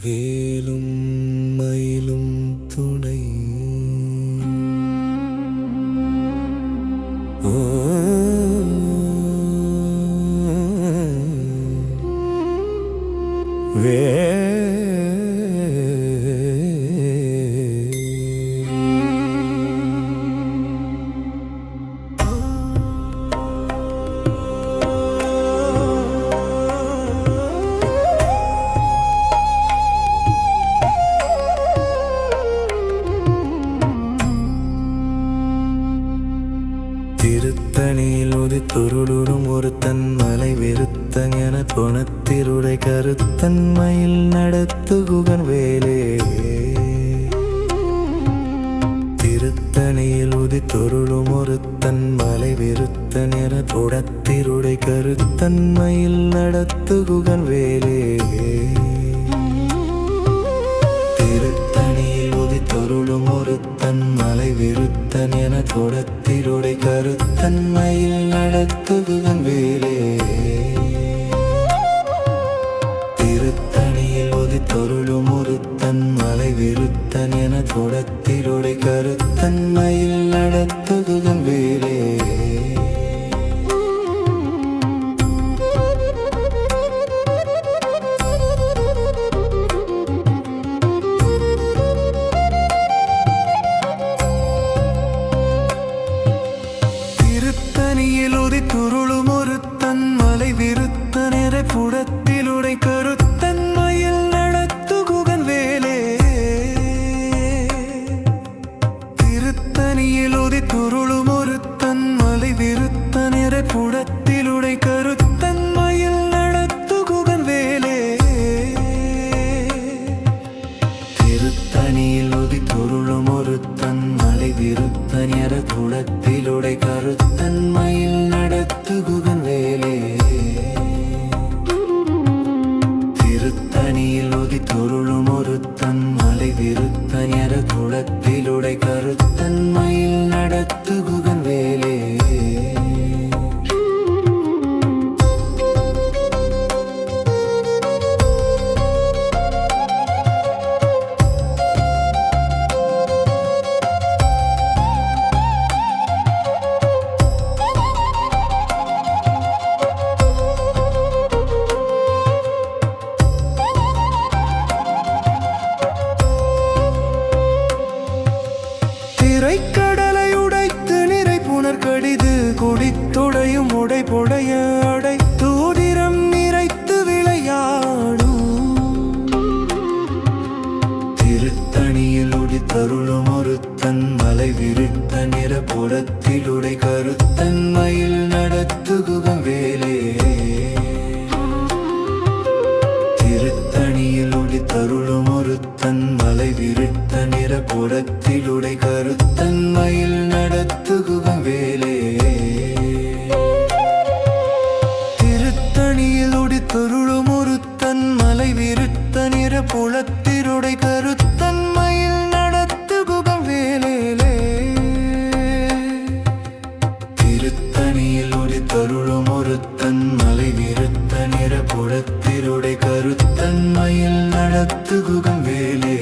வேலும் மயிலும் துணை வே திருத்தணியில் உதித்துருளும் ஒருத்தன் மலை வெறுத்தன் என குணத்திருடை கருத்தன்மையில் நடத்துகுகன் வேலே. திருத்தணியில் உதித்துருளும் ஒருத்தன் மலை வெறுத்தன் என குணத்திருடை கருத்தன்மையில் நடத்துகுகன் வேலே. திருத்தணியில் உதித்தொருளும் ஒருத்தன் மலை விருத்தன் என குடத்திருடை கருத்தன்மையில் நடத்துகுகன் வேலே. திருத்தணியில் உதித்தொருளும் ஒருத்தன் மலை விருத்தன் என குடத்திருடை கருத்தன்மையில் நடத்துகுகன் வேலே. துருளும் ஒருத்தன் மலை விருத்தன் என புடத்திலுடை கருத்தன்மையில் நடத்துகுகன் வேலே. திருத்தணியில் உதித்துருளும் ஒருத்தன் மலை விருத்தன் என புடத்திலுடை கருத்தன்மையில் நடத்துகுகன் வேலே. திருத்தணியில் உதித்துருளும் ஒருத்தன் மலை விருத்தன் என புடத்திலுடை கருத்தன்மையில் நடத்துகுகன் வேலே. திருத்தணியில் உதித்துருளும் ஒருத்தன் மலை விருத்தன் என குடத்திலுடை கருத்தன்மையில் நடத்துகுகன் வேலே. திரைக்கடலை உடைத்து நிறை புனர் கடிது குடித்துடையும் உடை பொடைய அடை தூதிரம் நிறைத்து விளையாடும். திருத்தணியில் உடித்தருளும் ஒருத்தன் மலை விருத்த நிற புடத்திலுடை கருத்தன்மையில் நடத்துகுகன் வேலே. திருத்தணியில் உடித்தருளும் ஒருத்தன் மலை விருத்த நிற புடத்திலுடை கருத்தன்மையில் நடத்துகுகன் வேலே. திருத்தணியில் உடித்தருளும் ஒருத்தன் மலை விருத்த நிற புடத்திலுடை கருத்தன்மையில் நடத்துகுகன் வேலே. திருத்தணியில் உடித்தருளும் ஒருத்தன் மலை விருத்த நிற புடத்திலுடை கருத்தன்மையில் நடத்துகுகன் வேலே.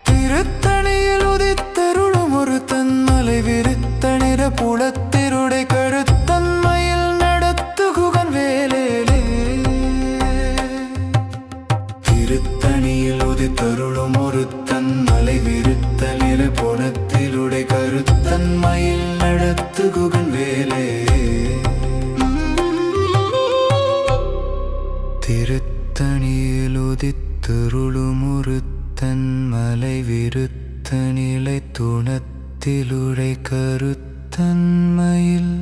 திருத்தணியில் உதித்தருளும் ஒருத்தன் மலை விருத்த நிற புடத்திருடை கருத்தன்மையில் நடத்துகுகன் வேலே. திருத்தணியில் உதித்தருளும் ஒருத்தன் மலை விருத்த நிற புடத்திலுடை கருத்தன்மையில் நடத்துகுகன் வேலே. திருத்தணியில் உதித்தருளும் ஒருத்தன் மலை விருத்த நிலை துணத்திலுடை கருத்தன்மையில்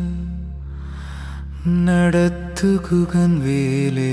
நடத்துகுகன் வேலே.